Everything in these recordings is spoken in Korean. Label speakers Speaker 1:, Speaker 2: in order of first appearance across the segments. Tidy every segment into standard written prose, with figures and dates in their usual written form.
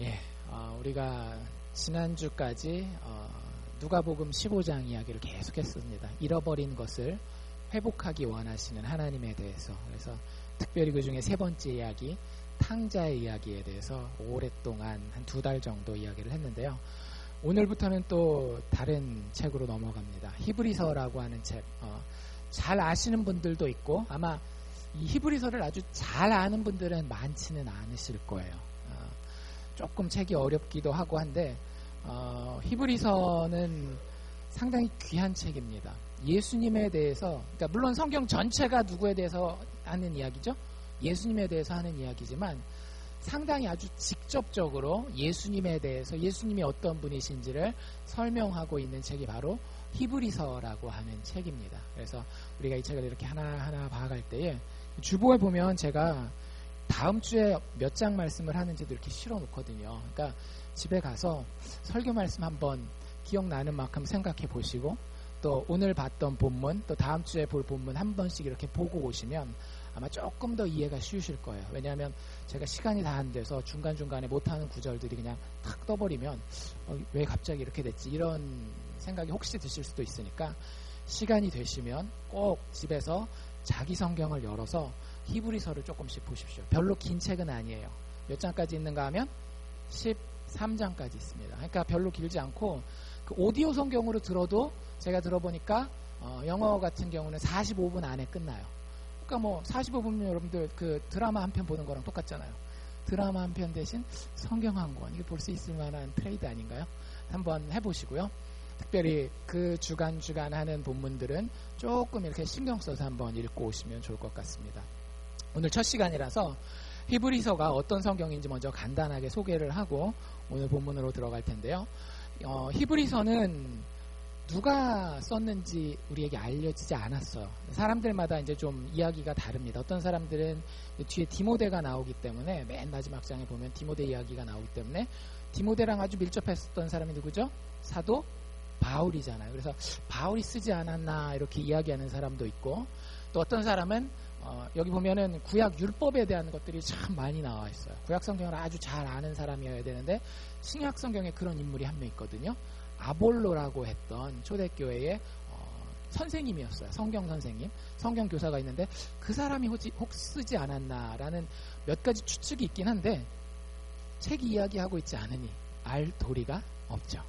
Speaker 1: 예, 우리가 지난주까지 누가복음 15장 이야기를 계속했습니다. 잃어버린 것을 회복하기 원하시는 하나님에 대해서. 그래서 특별히 그 중에 세 번째 이야기, 탕자의 이야기에 대해서 오랫동안 한 2달 정도 이야기를 했는데요. 오늘부터는 또 다른 책으로 넘어갑니다. 히브리서라고 하는 책. 잘 아시는 분들도 있고 아마 이 히브리서를 아주 잘 아는 분들은 많지는 않으실 거예요. 조금 책이 어렵기도 하고 한데 히브리서는 상당히 귀한 책입니다. 예수님에 대해서, 그러니까 물론 성경 전체가 누구에 대해서 하는 이야기죠. 예수님에 대해서 하는 이야기지만 상당히 아주 직접적으로 예수님에 대해서, 예수님이 어떤 분이신지를 설명하고 있는 책이 바로 히브리서라고 하는 책입니다. 그래서 우리가 이 책을 이렇게 하나하나 봐갈 때에 주보에 보면 제가 다음 주에 몇 장 말씀을 하는지도 이렇게 실어 놓거든요. 그러니까 집에 가서 설교 말씀 한번 기억나는 만큼 생각해 보시고 또 오늘 봤던 본문, 또 다음 주에 볼 본문 한 번씩 이렇게 보고 오시면 아마 조금 더 이해가 쉬우실 거예요. 왜냐하면 제가 시간이 다 안 돼서 중간중간에 못하는 구절들이 그냥 탁 떠버리면 왜 갑자기 이렇게 됐지, 이런 생각이 혹시 드실 수도 있으니까 시간이 되시면 꼭 집에서 자기 성경을 열어서 히브리서를 조금씩 보십시오. 별로 긴 책은 아니에요. 몇 장까지 있는가 하면 13장까지 있습니다. 그러니까 별로 길지 않고 그 오디오 성경으로 들어도 제가 들어보니까 영어 같은 경우는 45분 안에 끝나요. 그러니까 뭐 45분이면 여러분들 그 드라마 한 편 보는 거랑 똑같잖아요. 드라마 한 편 대신 성경 한 권, 이게 볼 수 있을 만한 트레이드 아닌가요? 한번 해보시고요. 특별히 그 주간 하는 본문들은 조금 이렇게 신경 써서 한번 읽고 오시면 좋을 것 같습니다. 오늘 첫 시간이라서 히브리서가 어떤 성경인지 먼저 간단하게 소개를 하고 오늘 본문으로 들어갈 텐데요. 히브리서는 누가 썼는지 우리에게 알려지지 않았어요. 사람들마다 이제 좀 이야기가 다릅니다. 어떤 사람들은 뒤에 디모데가 나오기 때문에, 맨 마지막 장에 보면 디모데 이야기가 나오기 때문에 디모데랑 아주 밀접했었던 사람이 누구죠? 사도 바울이잖아요. 그래서 바울이 쓰지 않았나 이렇게 이야기하는 사람도 있고, 또 어떤 사람은 여기 보면은 구약 율법에 대한 것들이 참 많이 나와 있어요. 구약 성경을 아주 잘 아는 사람이어야 되는데 신약 성경에 그런 인물이 한 명 있거든요. 아볼로라고 했던 초대교회의 선생님이었어요. 성경 선생님, 성경 교사가 있는데 그 사람이 혹 쓰지 않았나라는 몇 가지 추측이 있긴 한데 책이 이야기하고 있지 않으니 알 도리가 없죠.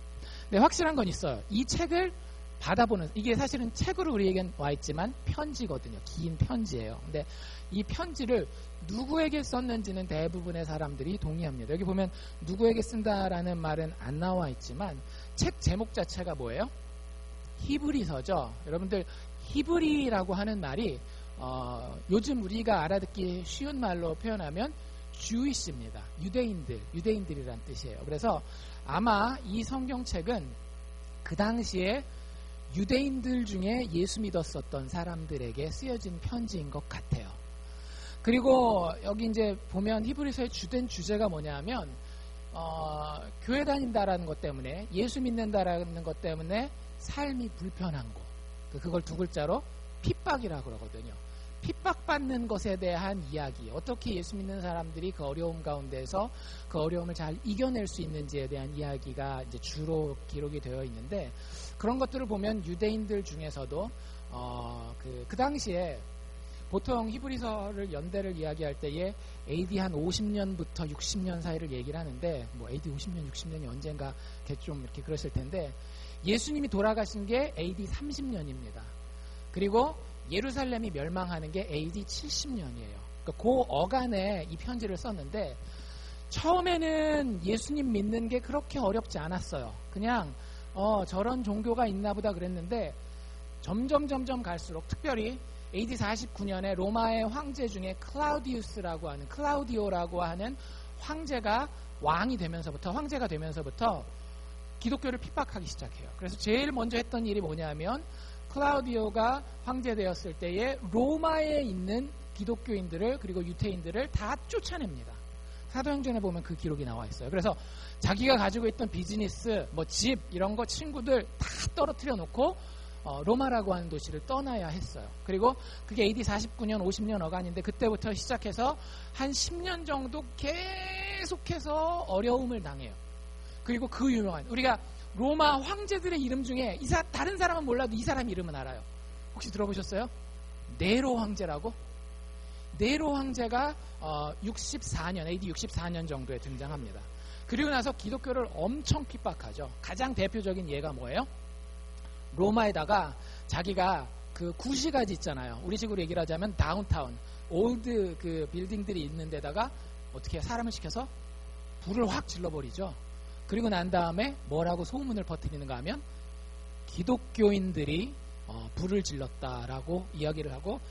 Speaker 1: 근데 확실한 건 있어요. 이 책을 받아보는, 이게 사실은 책으로 우리에겐 와 있지만 편지거든요. 긴 편지예요. 근데 이 편지를 누구에게 썼는지는 대부분의 사람들이 동의합니다. 여기 보면 누구에게 쓴다라는 말은 안 나와 있지만 책 제목 자체가 뭐예요? 히브리서죠. 여러분들 히브리라고 하는 말이 요즘 우리가 알아듣기 쉬운 말로 표현하면 주이시입니다. 유대인들이란 뜻이에요. 그래서 아마 이 성경책은 그 당시에 유대인들 중에 예수 믿었었던 사람들에게 쓰여진 편지인 것 같아요. 그리고 여기 이제 보면 히브리서의 주된 주제가 뭐냐면 교회 다닌다라는 것 때문에, 예수 믿는다라는 것 때문에 삶이 불편한 것, 그걸 두 글자로 핍박이라고 그러거든요. 핍박받는 것에 대한 이야기, 어떻게 예수 믿는 사람들이 그 어려움 가운데서 그 어려움을 잘 이겨낼 수 있는지에 대한 이야기가 이제 주로 기록이 되어 있는데, 그런 것들을 보면 유대인들 중에서도 그 당시에 보통 히브리서를 연대를 이야기할 때에 AD 한 50년부터 60년 사이를 얘기를 하는데, 뭐 AD 50년, 60년이 언젠가 좀 이렇게 그러실 텐데, 예수님이 돌아가신 게 AD 30년입니다. 그리고 예루살렘이 멸망하는 게 AD 70년이에요. 그러니까 그 어간에 이 편지를 썼는데, 처음에는 예수님 믿는 게 그렇게 어렵지 않았어요. 그냥 저런 종교가 있나 보다 그랬는데 점점 갈수록, 특별히 AD 49년에 로마의 황제 중에 클라우디오라고 하는 황제가 황제가 되면서부터 기독교를 핍박하기 시작해요. 그래서 제일 먼저 했던 일이 뭐냐면, 클라우디오가 황제 되었을 때에 로마에 있는 기독교인들을, 그리고 유태인들을 다 쫓아냅니다. 사도행전에 보면 그 기록이 나와 있어요. 그래서 자기가 가지고 있던 비즈니스, 뭐 집, 이런 거, 친구들 다 떨어뜨려 놓고 로마라고 하는 도시를 떠나야 했어요. 그리고 그게 AD 49년, 50년 어간인데 그때부터 시작해서 한 10년 정도 계속해서 어려움을 당해요. 그리고 그 유명한 우리가 로마 황제들의 이름 중에 다른 사람은 몰라도 이 사람 이름은 알아요. 혹시 들어보셨어요? 네로 황제라고? 네로 황제가 64년, AD 64년 정도에 등장합니다. 그리고 나서 기독교를 엄청 핍박하죠. 가장 대표적인 예가 뭐예요? 로마에다가 자기가 그 구시가지 있잖아요. 우리식으로 얘기를 하자면 다운타운, 올드 그 빌딩들이 있는 데다가 어떻게 사람을 시켜서 불을 확 질러버리죠. 그리고 난 다음에 뭐라고 소문을 퍼뜨리는가 하면 기독교인들이 불을 질렀다라고 이야기를 하고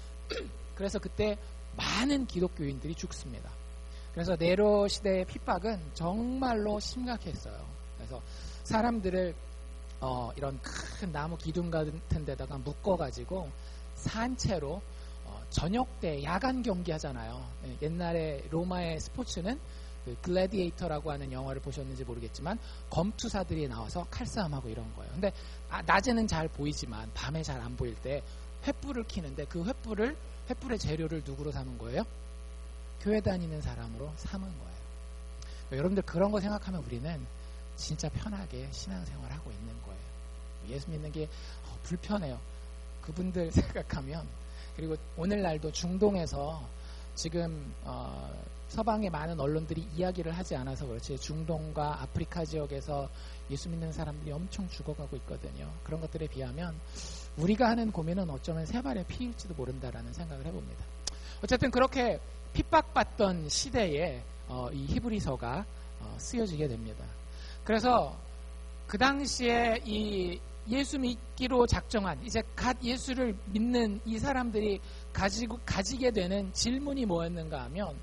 Speaker 1: 그래서 그때 많은 기독교인들이 죽습니다. 그래서 네로 시대의 핍박은 정말로 심각했어요. 그래서 사람들을 이런 큰 나무 기둥 같은 데다가 묶어가지고 산채로 저녁 때 야간 경기 하잖아요. 옛날에 로마의 스포츠는 그 글래디에이터라고 하는 영화를 보셨는지 모르겠지만 검투사들이 나와서 칼싸움하고 이런 거예요. 근데 낮에는 잘 보이지만 밤에 잘 안 보일 때 횃불을 켜는데 그 횃불의 재료를 누구로 삼은 거예요? 교회 다니는 사람으로 삼은 거예요. 여러분들 그런 거 생각하면 우리는 진짜 편하게 신앙생활하고 있는 거예요. 예수 믿는 게 불편해요. 그분들 생각하면. 그리고 오늘날도 중동에서 지금 서방의 많은 언론들이 이야기를 하지 않아서 그렇지 중동과 아프리카 지역에서 예수 믿는 사람들이 엄청 죽어가고 있거든요. 그런 것들에 비하면 우리가 하는 고민은 어쩌면 세 발의 피일지도 모른다라는 생각을 해봅니다. 어쨌든 그렇게 핍박받던 시대에 이 히브리서가 쓰여지게 됩니다. 그래서 그 당시에 이 예수 믿기로 작정한 이제 갓 예수를 믿는 이 사람들이 가지게 되는 질문이 뭐였는가 하면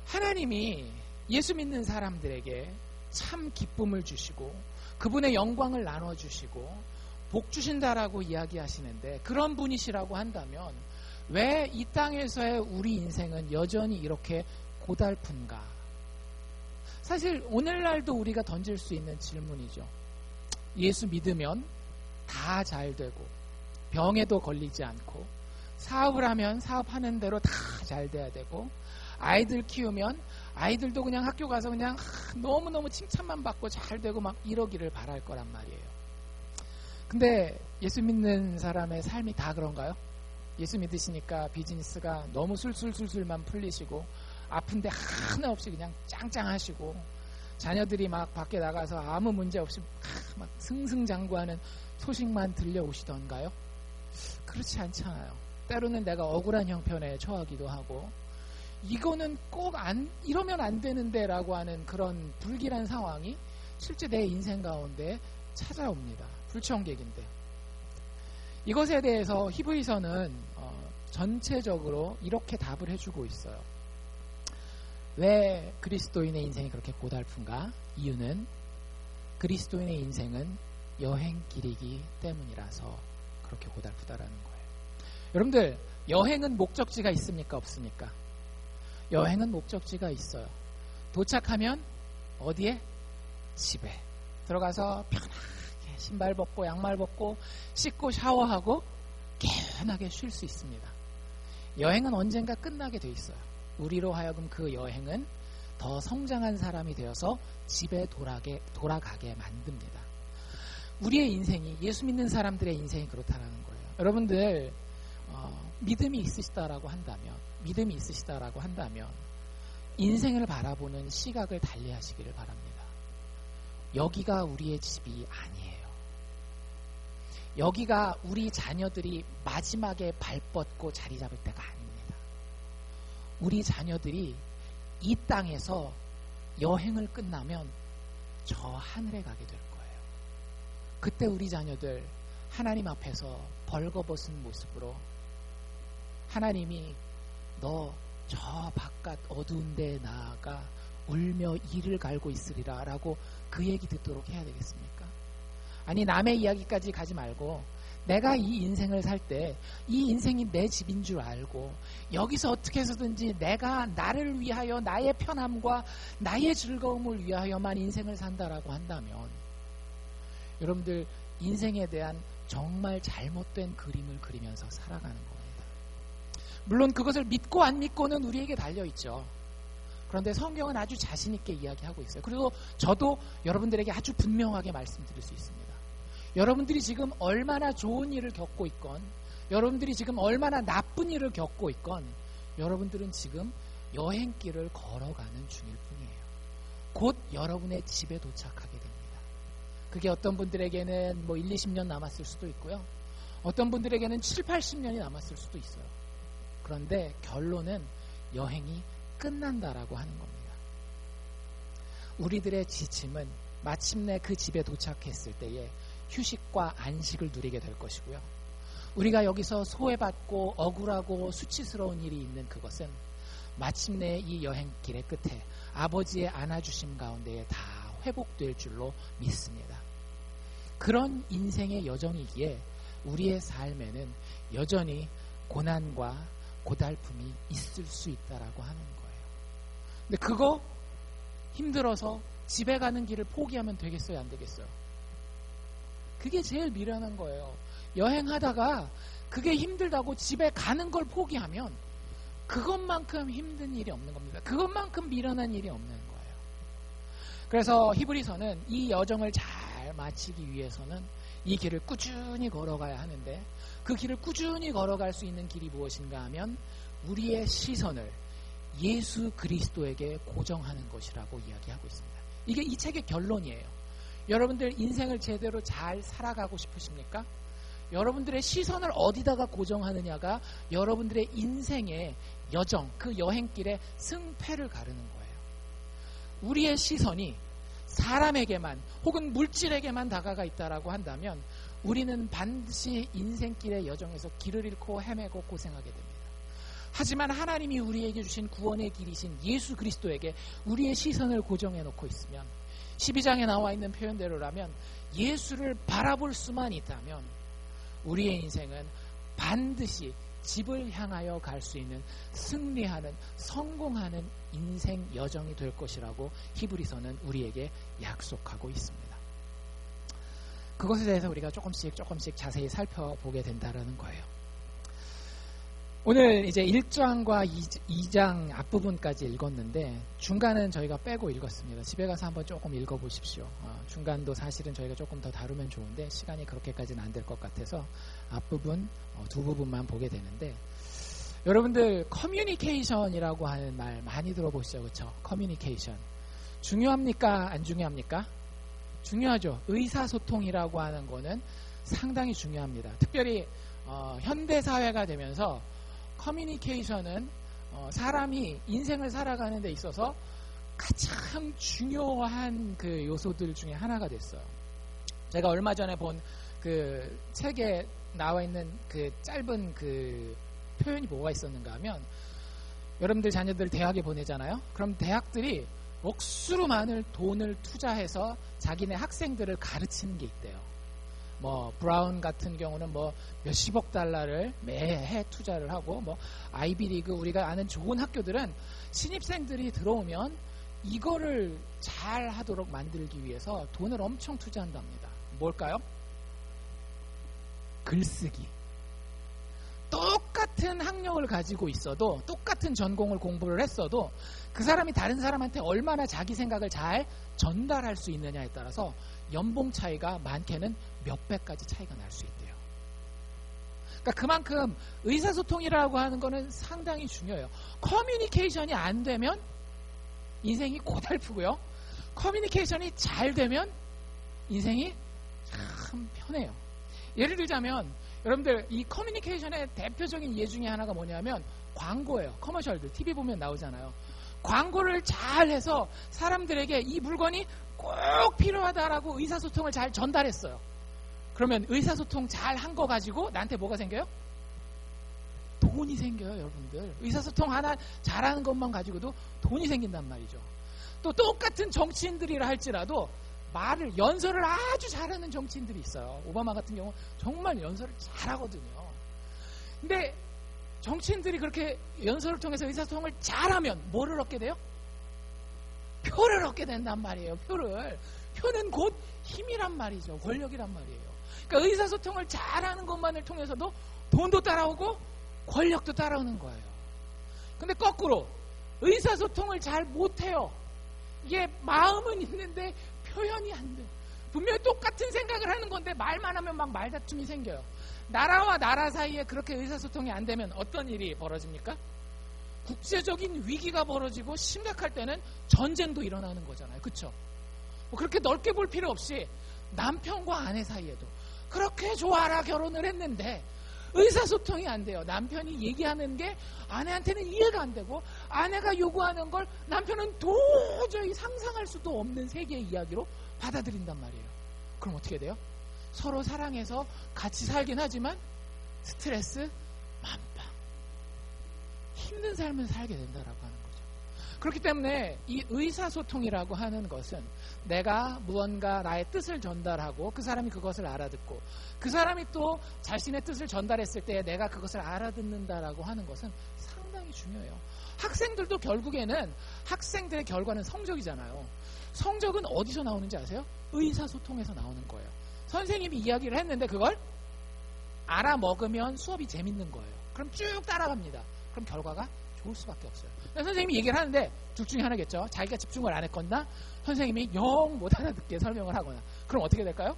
Speaker 1: 하나님이 예수 믿는 사람들에게 참 기쁨을 주시고 그분의 영광을 나눠주시고 복 주신다라고 이야기하시는데 그런 분이시라고 한다면 왜 이 땅에서의 우리 인생은 여전히 이렇게 고달픈가? 사실 오늘날도 우리가 던질 수 있는 질문이죠. 예수 믿으면 다 잘 되고 병에도 걸리지 않고 사업을 하면 사업하는 대로 다 잘 돼야 되고 아이들 키우면 아이들도 그냥 학교 가서 그냥 너무너무 칭찬만 받고 잘 되고 막 이러기를 바랄 거란 말이에요. 근데 예수 믿는 사람의 삶이 다 그런가요? 예수 믿으시니까 비즈니스가 너무 술술술술만 풀리시고 아픈데 하나 없이 그냥 짱짱하시고 자녀들이 막 밖에 나가서 아무 문제 없이 막 승승장구하는 소식만 들려오시던가요? 그렇지 않잖아요. 때로는 내가 억울한 형편에 처하기도 하고 이거는 꼭 이러면 안 되는데 라고 하는 그런 불길한 상황이 실제 내 인생 가운데 찾아옵니다. 불청객인데 이것에 대해서 히브리서는 전체적으로 이렇게 답을 해주고 있어요. 왜 그리스도인의 인생이 그렇게 고달픈가? 이유는 그리스도인의 인생은 여행길이기 때문이라서 그렇게 고달프다라는 거예요. 여러분들 여행은 목적지가 있습니까? 없습니까? 여행은 목적지가 있어요. 도착하면 어디에? 집에 들어가서 편하게 신발 벗고 양말 벗고 씻고 샤워하고 개운하게 쉴 수 있습니다. 여행은 언젠가 끝나게 돼 있어요. 우리로 하여금 그 여행은 더 성장한 사람이 되어서 집에 돌아가게 만듭니다. 우리의 인생이 예수 믿는 사람들의 인생이 그렇다라는 거예요. 여러분들 믿음이 있으시다라고 한다면 인생을 바라보는 시각을 달리하시기를 바랍니다. 여기가 우리의 집이 아니에요. 여기가 우리 자녀들이 마지막에 발 뻗고 자리 잡을 때가 아닙니다. 우리 자녀들이 이 땅에서 여행을 끝나면 저 하늘에 가게 될 거예요. 그때 우리 자녀들 하나님 앞에서 벌거벗은 모습으로 하나님이 너 저 바깥 어두운 데에 나아가 울며 이를 갈고 있으리라 라고 그 얘기 듣도록 해야 되겠습니까? 아니 남의 이야기까지 가지 말고 내가 이 인생을 살 때 이 인생이 내 집인 줄 알고 여기서 어떻게 해서든지 내가 나를 위하여 나의 편함과 나의 즐거움을 위하여만 인생을 산다라고 한다면 여러분들 인생에 대한 정말 잘못된 그림을 그리면서 살아가는 겁니다. 물론 그것을 믿고 안 믿고는 우리에게 달려있죠. 그런데 성경은 아주 자신 있게 이야기하고 있어요. 그리고 저도 여러분들에게 아주 분명하게 말씀드릴 수 있습니다. 여러분들이 지금 얼마나 좋은 일을 겪고 있건, 여러분들이 지금 얼마나 나쁜 일을 겪고 있건, 여러분들은 지금 여행길을 걸어가는 중일 뿐이에요. 곧 여러분의 집에 도착하게 됩니다. 그게 어떤 분들에게는 1, 20년 남았을 수도 있고요. 어떤 분들에게는 7, 80년이 남았을 수도 있어요. 그런데 결론은 여행이 끝난다라고 하는 겁니다. 우리들의 지침은 마침내 그 집에 도착했을 때에 휴식과 안식을 누리게 될 것이고요. 우리가 여기서 소외받고 억울하고 수치스러운 일이 있는 그것은 마침내 이 여행길의 끝에 아버지의 안아주심 가운데에 다 회복될 줄로 믿습니다. 그런 인생의 여정이기에 우리의 삶에는 여전히 고난과 고달픔이 있을 수 있다라고 하는 거예요. 근데 그거 힘들어서 집에 가는 길을 포기하면 되겠어요, 안 되겠어요? 그게 제일 미련한 거예요. 여행하다가 그게 힘들다고 집에 가는 걸 포기하면 그것만큼 힘든 일이 없는 겁니다. 그것만큼 미련한 일이 없는 거예요. 그래서 히브리서는 이 여정을 잘 마치기 위해서는 이 길을 꾸준히 걸어가야 하는데, 그 길을 꾸준히 걸어갈 수 있는 길이 무엇인가 하면 우리의 시선을 예수 그리스도에게 고정하는 것이라고 이야기하고 있습니다. 이게 이 책의 결론이에요. 여러분들 인생을 제대로 잘 살아가고 싶으십니까? 여러분들의 시선을 어디다가 고정하느냐가 여러분들의 인생의 여정, 그 여행길의 승패를 가르는 거예요. 우리의 시선이 사람에게만 혹은 물질에게만 다가가 있다라고 한다면 우리는 반드시 인생길의 여정에서 길을 잃고 헤매고 고생하게 됩니다. 하지만 하나님이 우리에게 주신 구원의 길이신 예수 그리스도에게 우리의 시선을 고정해 놓고 있으면, 12장에 나와 있는 표현대로라면 예수를 바라볼 수만 있다면 우리의 인생은 반드시 집을 향하여 갈 수 있는 승리하는, 성공하는 인생 여정이 될 것이라고 히브리서는 우리에게 약속하고 있습니다. 그것에 대해서 우리가 조금씩 자세히 살펴보게 된다라는 거예요. 오늘 이제 1장과 2장 앞부분까지 읽었는데 중간은 저희가 빼고 읽었습니다. 집에 가서 한번 조금 읽어보십시오. 중간도 사실은 저희가 조금 더 다루면 좋은데 시간이 그렇게까지는 안 될 것 같아서 앞부분 두 부분만 보게 되는데, 여러분들 커뮤니케이션이라고 하는 말 많이 들어보시죠, 그렇죠? 커뮤니케이션 중요합니까? 안 중요합니까? 중요하죠. 의사소통이라고 하는 거는 상당히 중요합니다. 특별히 현대 사회가 되면서 커뮤니케이션은 사람이 인생을 살아가는 데 있어서 가장 중요한 그 요소들 중에 하나가 됐어요. 제가 얼마 전에 본 그 책에 나와 있는 그 짧은 그 표현이 뭐가 있었는가 하면, 여러분들 자녀들 대학에 보내잖아요. 그럼 대학들이 억수로 많은 돈을 투자해서 자기네 학생들을 가르치는 게 있대요. 브라운 같은 경우는 몇십억 달러를 매해 투자를 하고, 아이비리그 우리가 아는 좋은 학교들은 신입생들이 들어오면 이거를 잘 하도록 만들기 위해서 돈을 엄청 투자한답니다. 뭘까요? 글쓰기. 똑같은 학력을 가지고 있어도, 똑같은 전공을 공부를 했어도 그 사람이 다른 사람한테 얼마나 자기 생각을 잘 전달할 수 있느냐에 따라서 연봉 차이가 많게는 몇 배까지 차이가 날 수 있대요. 그러니까 그만큼 의사소통이라고 하는 거는 상당히 중요해요. 커뮤니케이션이 안 되면 인생이 고달프고요. 커뮤니케이션이 잘 되면 인생이 참 편해요. 예를 들자면 여러분들 이 커뮤니케이션의 대표적인 예 중에 하나가 뭐냐면 광고예요. 커머셜들 TV 보면 나오잖아요. 광고를 잘 해서 사람들에게 이 물건이 꼭 필요하다라고 의사소통을 잘 전달했어요. 그러면 의사소통 잘 한 거 가지고 나한테 뭐가 생겨요? 돈이 생겨요, 여러분들. 의사소통 하나 잘하는 것만 가지고도 돈이 생긴단 말이죠. 또 똑같은 정치인들이라 할지라도 연설을 아주 잘하는 정치인들이 있어요. 오바마 같은 경우 정말 연설을 잘하거든요. 근데 정치인들이 그렇게 연설을 통해서 의사소통을 잘하면 뭐를 얻게 돼요? 표를 얻게 된단 말이에요. 표는 곧 힘이란 말이죠. 권력이란 말이에요. 그러니까 의사소통을 잘하는 것만을 통해서도 돈도 따라오고 권력도 따라오는 거예요. 근데 거꾸로 의사소통을 잘 못해요. 이게 마음은 있는데 표현이 안 돼. 분명히 똑같은 생각을 하는 건데 말만 하면 막 말다툼이 생겨요. 나라와 나라 사이에 그렇게 의사소통이 안 되면 어떤 일이 벌어집니까? 국제적인 위기가 벌어지고 심각할 때는 전쟁도 일어나는 거잖아요. 그렇죠? 뭐 그렇게 넓게 볼 필요 없이 남편과 아내 사이에도 그렇게 좋아라 결혼을 했는데 의사소통이 안 돼요. 남편이 얘기하는 게 아내한테는 이해가 안 되고 아내가 요구하는 걸 남편은 도저히 상상할 수도 없는 세계의 이야기로 받아들인단 말이에요. 그럼 어떻게 돼요? 서로 사랑해서 같이 살긴 하지만 스트레스 만빵, 힘든 삶을 살게 된다라고 하는 거죠. 그렇기 때문에 이 의사소통이라고 하는 것은 내가 무언가 나의 뜻을 전달하고 그 사람이 그것을 알아듣고 그 사람이 또 자신의 뜻을 전달했을 때 내가 그것을 알아듣는다라고 하는 것은 상당히 중요해요. 학생들도 결국에는 학생들의 결과는 성적이잖아요. 성적은 어디서 나오는지 아세요? 의사소통에서 나오는 거예요. 선생님이 이야기를 했는데 그걸 알아먹으면 수업이 재밌는 거예요. 그럼 쭉 따라갑니다. 그럼 결과가 좋을 수밖에 없어요. 선생님이 얘기를 하는데 둘 중에 하나겠죠. 자기가 집중을 안 했거나 선생님이 영 못 알아듣게 설명을 하거나. 그럼 어떻게 될까요?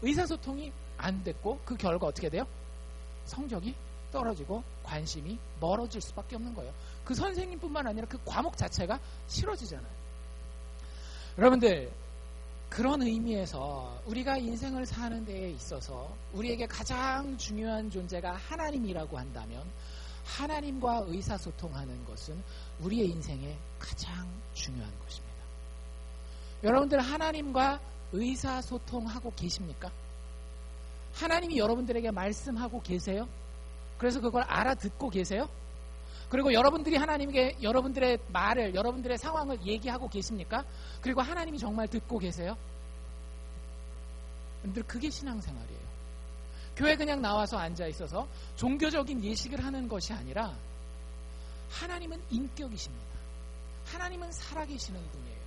Speaker 1: 의사소통이 안 됐고 그 결과 어떻게 돼요? 성적이 떨어지고 관심이 멀어질 수밖에 없는 거예요. 그 선생님뿐만 아니라 그 과목 자체가 싫어지잖아요. 여러분들, 그런 의미에서 우리가 인생을 사는 데에 있어서 우리에게 가장 중요한 존재가 하나님이라고 한다면 하나님과 의사소통하는 것은 우리의 인생에 가장 중요한 것입니다. 여러분들 하나님과 의사소통하고 계십니까? 하나님이 여러분들에게 말씀하고 계세요? 그래서 그걸 알아듣고 계세요? 그리고 여러분들이 하나님께 여러분들의 말을, 여러분들의 상황을 얘기하고 계십니까? 그리고 하나님이 정말 듣고 계세요? 여러분들 그게 신앙생활이에요. 교회 그냥 나와서 앉아 있어서 종교적인 예식을 하는 것이 아니라 하나님은 인격이십니다. 하나님은 살아계시는 분이에요.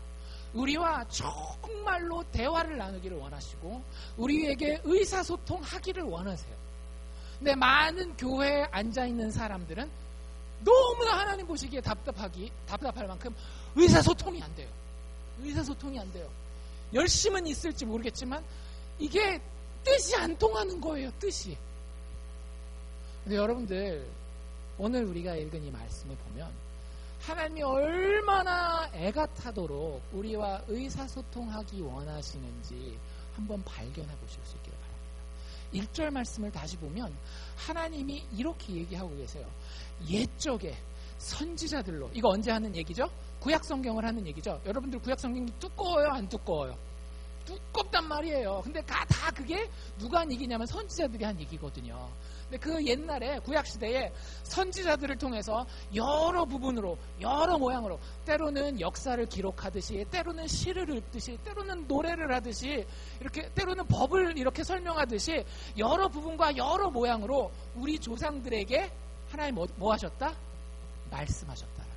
Speaker 1: 우리와 정말로 대화를 나누기를 원하시고 우리에게 의사소통하기를 원하세요. 근데 많은 교회에 앉아있는 사람들은 너무나 하나님 보시기에 답답할 만큼 의사소통이 안 돼요. 의사소통이 안 돼요. 열심은 있을지 모르겠지만 이게 뜻이 안 통하는 거예요. 뜻이. 근데 여러분들 오늘 우리가 읽은 이 말씀을 보면 하나님이 얼마나 애가 타도록 우리와 의사소통하기 원하시는지 한번 발견해 보실 수 있기를 바랍니다. 1절 말씀을 다시 보면 하나님이 이렇게 얘기하고 계세요. 옛적에 선지자들로, 이거 언제 하는 얘기죠? 구약성경을 하는 얘기죠. 여러분들 구약성경이 두꺼워요? 안 두꺼워요? 두껍단 말이에요. 근데 다 그게 누가 한 얘기냐면 선지자들이 한 얘기거든요. 근데 그 옛날에 구약시대에 선지자들을 통해서 여러 부분으로 여러 모양으로 때로는 역사를 기록하듯이 때로는 시를 읽듯이 때로는 노래를 하듯이 이렇게 때로는 법을 이렇게 설명하듯이 여러 부분과 여러 모양으로 우리 조상들에게 하나님 뭐 하셨다? 말씀하셨다라는 거예요.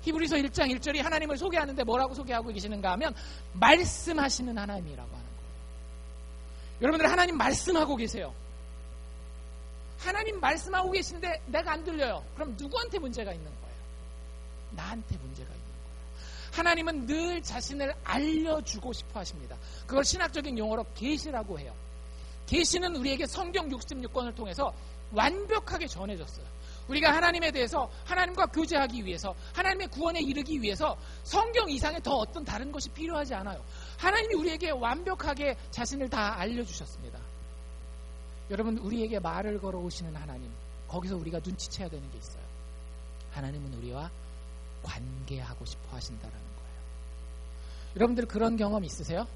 Speaker 1: 히브리서 1장 1절이 하나님을 소개하는데 뭐라고 소개하고 계시는가 하면 말씀하시는 하나님이라고 하는 거예요. 여러분들 하나님 말씀하고 계세요. 하나님 말씀하고 계시는데 내가 안 들려요. 그럼 누구한테 문제가 있는 거예요? 나한테 문제가 있는 거예요. 하나님은 늘 자신을 알려주고 싶어 하십니다. 그걸 신학적인 용어로 계시라고 해요. 계시는 우리에게 성경 66권을 통해서 완벽하게 전해졌어요. 우리가 하나님에 대해서 하나님과 교제하기 위해서 하나님의 구원에 이르기 위해서 성경 이상의 더 어떤 다른 것이 필요하지 않아요. 하나님이 우리에게 완벽하게 자신을 다 알려주셨습니다. 여러분, 우리에게 말을 걸어오시는 하나님, 거기서 우리가 눈치채야 되는 게 있어요. 하나님은 우리와 관계하고 싶어 하신다라는 거예요. 여러분들 그런 경험 있으세요?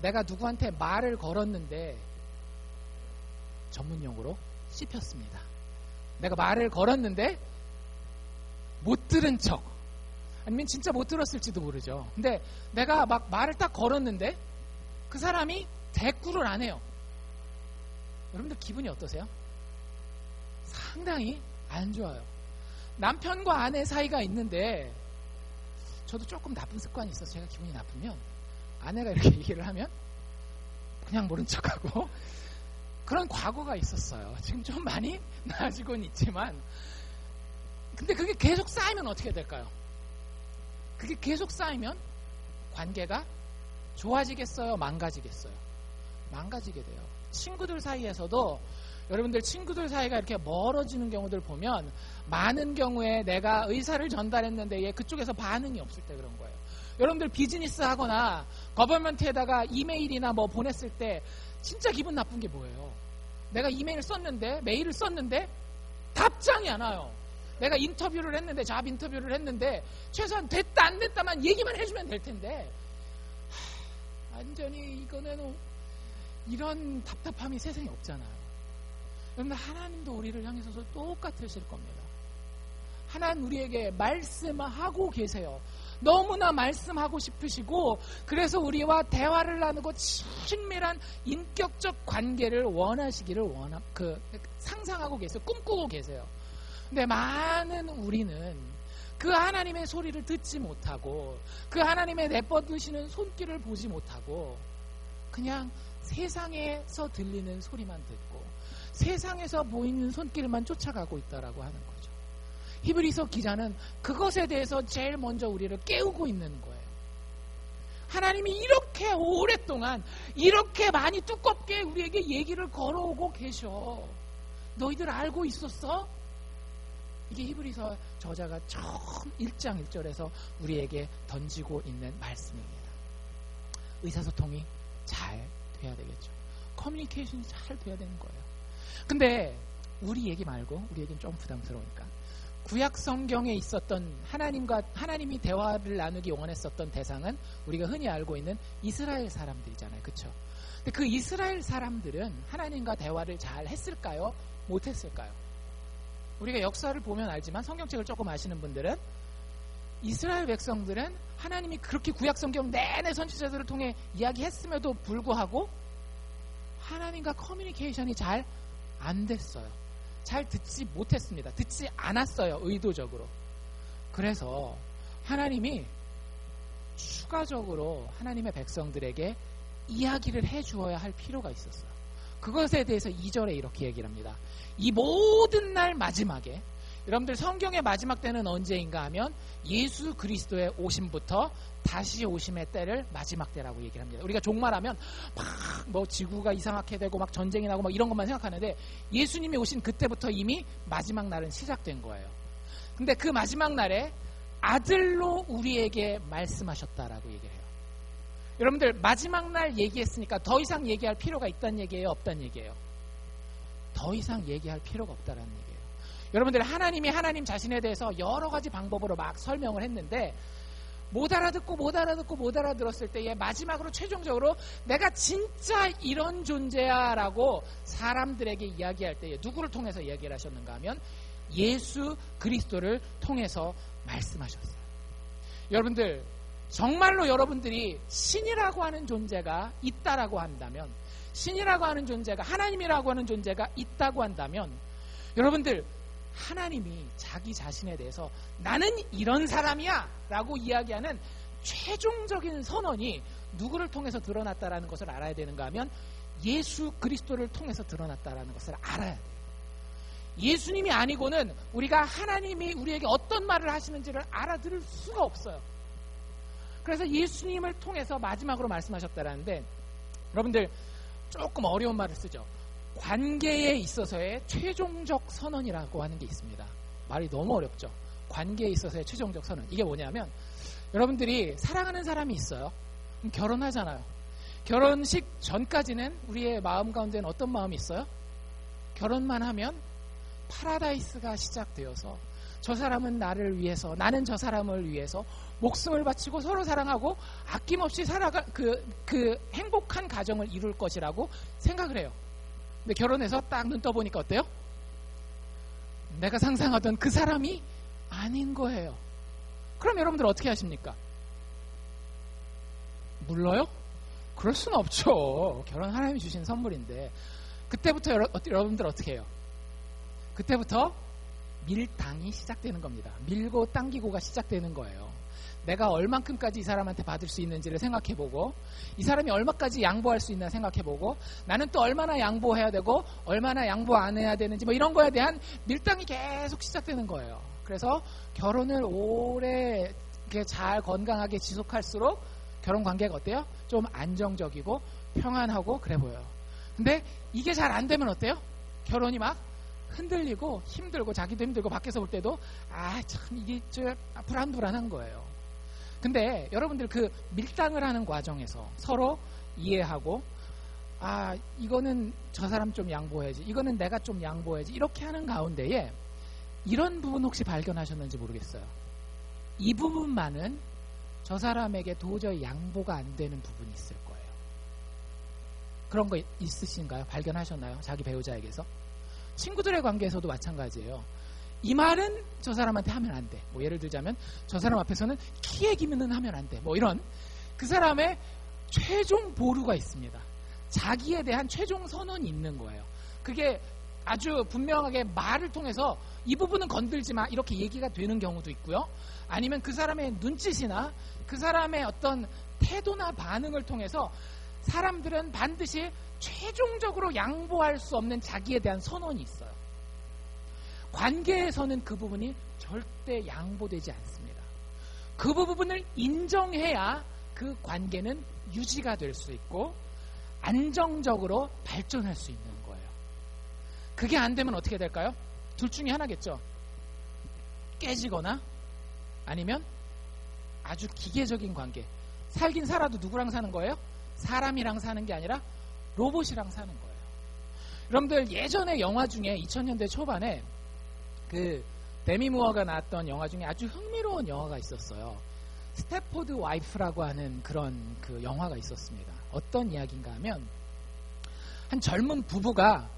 Speaker 1: 내가 누구한테 말을 걸었는데 전문용어로 씹혔습니다. 내가 말을 걸었는데 못 들은 척, 아니면 진짜 못 들었을지도 모르죠. 근데 내가 막 말을 딱 걸었는데 그 사람이 대꾸를 안 해요. 여러분들 기분이 어떠세요? 상당히 안 좋아요. 남편과 아내 사이가 있는데 저도 조금 나쁜 습관이 있어서 제가 기분이 나쁘면 아내가 이렇게 얘기를 하면 그냥 모른 척하고 그런 과거가 있었어요. 지금 좀 많이 나아지고는 있지만, 근데 그게 계속 쌓이면 어떻게 될까요? 그게 계속 쌓이면 관계가 좋아지겠어요? 망가지겠어요? 망가지게 돼요. 친구들 사이에서도 여러분들 친구들 사이가 이렇게 멀어지는 경우들 보면 많은 경우에 내가 의사를 전달했는데 그쪽에서 반응이 없을 때 그런 거예요. 여러분들 비즈니스 하거나 거버먼트에다가 이메일이나 뭐 보냈을 때 진짜 기분 나쁜 게 뭐예요? 내가 이메일을 썼는데, 메일을 썼는데 답장이 안 와요. 내가 인터뷰를 했는데, 잡 인터뷰를 했는데 최소한 됐다 안 됐다만 얘기만 해주면 될 텐데, 완전히 이거는 이런 답답함이 세상에 없잖아요. 여러분, 하나님도 우리를 향해서 똑같으실 겁니다. 하나님 우리에게 말씀하고 계세요. 너무나 말씀하고 싶으시고, 그래서 우리와 대화를 나누고 친밀한 인격적 관계를 원하시기를 상상하고 계세요. 꿈꾸고 계세요. 근데 많은 우리는 그 하나님의 소리를 듣지 못하고, 그 하나님의 내뻗으시는 손길을 보지 못하고, 그냥 세상에서 들리는 소리만 듣고 세상에서 보이는 손길만 쫓아가고 있다라고 하는 거죠. 히브리서 기자는 그것에 대해서 제일 먼저 우리를 깨우고 있는 거예요. 하나님이 이렇게 오랫동안 이렇게 많이 두껍게 우리에게 얘기를 걸어오고 계셔. 너희들 알고 있었어? 이게 히브리서 저자가 처음 1장 1절에서 우리에게 던지고 있는 말씀입니다. 의사소통이 잘 돼야 되겠죠. 커뮤니케이션이 잘 돼야 되는 거예요. 근데 우리 얘기 말고, 우리 얘기는 좀 부담스러우니까, 구약 성경에 있었던 하나님이 대화를 나누기 원했었던 대상은 우리가 흔히 알고 있는 이스라엘 사람들이잖아요. 그렇죠? 근데 그 이스라엘 사람들은 하나님과 대화를 잘 했을까요? 못했을까요? 우리가 역사를 보면 알지만, 성경책을 조금 아시는 분들은 이스라엘 백성들은 하나님이 그렇게 구약 성경 내내 선지자들을 통해 이야기했음에도 불구하고 하나님과 커뮤니케이션이 잘 안 됐어요. 잘 듣지 못했습니다. 듣지 않았어요. 의도적으로. 그래서 하나님이 추가적으로 하나님의 백성들에게 이야기를 해주어야 할 필요가 있었어요. 그것에 대해서 2절에 이렇게 얘기를 합니다. 이 모든 날 마지막에, 여러분들 성경의 마지막 때는 언제인가 하면 예수 그리스도의 오심부터 다시 오심의 때를 마지막 때라고 얘기를 합니다. 우리가 종말하면 막 뭐 지구가 이상하게 되고 막 전쟁이 나고 막 이런 것만 생각하는데, 예수님이 오신 그때부터 이미 마지막 날은 시작된 거예요. 근데 그 마지막 날에 아들로 우리에게 말씀하셨다라고 얘기를 해요. 여러분들 마지막 날 얘기했으니까 더 이상 얘기할 필요가 있다는 얘기예요? 없다는 얘기예요? 더 이상 얘기할 필요가 없다는 얘기예요. 여러분들, 하나님이 하나님 자신에 대해서 여러 가지 방법으로 막 설명을 했는데 못 알아들었을 때에 마지막으로 최종적으로 내가 진짜 이런 존재야 라고 사람들에게 이야기할 때에 누구를 통해서 이야기를 하셨는가 하면 예수 그리스도를 통해서 말씀하셨어요. 여러분들, 정말로 여러분들이 신이라고 하는 존재가 있다라고 한다면, 신이라고 하는 존재가, 하나님이라고 하는 존재가 있다고 한다면, 여러분들, 하나님이 자기 자신에 대해서 나는 이런 사람이야 라고 이야기하는 최종적인 선언이 누구를 통해서 드러났다라는 것을 알아야 되는가 하면 예수 그리스도를 통해서 드러났다라는 것을 알아야 돼요. 예수님이 아니고는 우리가 하나님이 우리에게 어떤 말을 하시는지를 알아들을 수가 없어요. 그래서 예수님을 통해서 마지막으로 말씀하셨다라는데, 여러분들 조금 어려운 말을 쓰죠. 관계에 있어서의 최종적 선언이라고 하는 게 있습니다. 말이 너무 어렵죠. 관계에 있어서의 최종적 선언. 이게 뭐냐면, 여러분들이 사랑하는 사람이 있어요. 그럼 결혼하잖아요. 결혼식 전까지는 우리의 마음 가운데는 어떤 마음이 있어요? 결혼만 하면 파라다이스가 시작되어서 저 사람은 나를 위해서, 나는 저 사람을 위해서 목숨을 바치고 서로 사랑하고 아낌없이 살아가 그 행복한 가정을 이룰 것이라고 생각을 해요. 근데 결혼해서 딱 눈 떠보니까 어때요? 내가 상상하던 그 사람이 아닌 거예요. 그럼 여러분들 어떻게 하십니까? 물러요? 그럴 수는 없죠. 결혼 하나님이 주신 선물인데. 그때부터 여러분들 어떻게 해요? 그때부터 밀당이 시작되는 겁니다. 밀고 당기고가 시작되는 거예요. 내가 얼만큼까지 이 사람한테 받을 수 있는지를 생각해보고, 이 사람이 얼마까지 양보할 수 있나 생각해보고, 나는 또 얼마나 양보해야 되고 얼마나 양보 안 해야 되는지 뭐 이런 거에 대한 밀당이 계속 시작되는 거예요. 그래서 결혼을 오래 잘 건강하게 지속할수록 결혼 관계가 어때요? 좀 안정적이고 평안하고 그래 보여요. 근데 이게 잘 안 되면 어때요? 결혼이 막 흔들리고 힘들고 자기도 힘들고 밖에서 볼 때도 참 이게 불안불안한 거예요. 근데 여러분들 그 밀당을 하는 과정에서 서로 이해하고 이거는 저 사람 좀 양보해야지, 이거는 내가 좀 양보해야지, 이렇게 하는 가운데에 이런 부분 혹시 발견하셨는지 모르겠어요. 이 부분만은 저 사람에게 도저히 양보가 안 되는 부분이 있을 거예요. 그런 거 있으신가요? 발견하셨나요? 자기 배우자에게서? 친구들의 관계에서도 마찬가지예요. 이 말은 저 사람한테 하면 안 돼. 뭐 예를 들자면 저 사람 앞에서는 키 얘기는 하면 안 돼. 뭐 이런 그 사람의 최종 보루가 있습니다. 자기에 대한 최종 선언이 있는 거예요. 그게 아주 분명하게 말을 통해서 이 부분은 건들지 마 이렇게 얘기가 되는 경우도 있고요. 아니면 그 사람의 눈짓이나 그 사람의 어떤 태도나 반응을 통해서 사람들은 반드시 최종적으로 양보할 수 없는 자기에 대한 선언이 있어요. 관계에서는 그 부분이 절대 양보되지 않습니다. 그 부분을 인정해야 그 관계는 유지가 될 수 있고 안정적으로 발전할 수 있는 거예요. 그게 안 되면 어떻게 될까요? 둘 중에 하나겠죠. 깨지거나 아니면 아주 기계적인 관계. 살긴 살아도 누구랑 사는 거예요? 사람이랑 사는 게 아니라 로봇이랑 사는 거예요. 여러분들 예전에 영화 중에 2000년대 초반에 그 데미 무어가 나왔던 영화 중에 아주 흥미로운 영화가 있었어요. 스태포드 와이프라고 하는 그런 그 영화가 있었습니다. 어떤 이야기인가 하면 한 젊은 부부가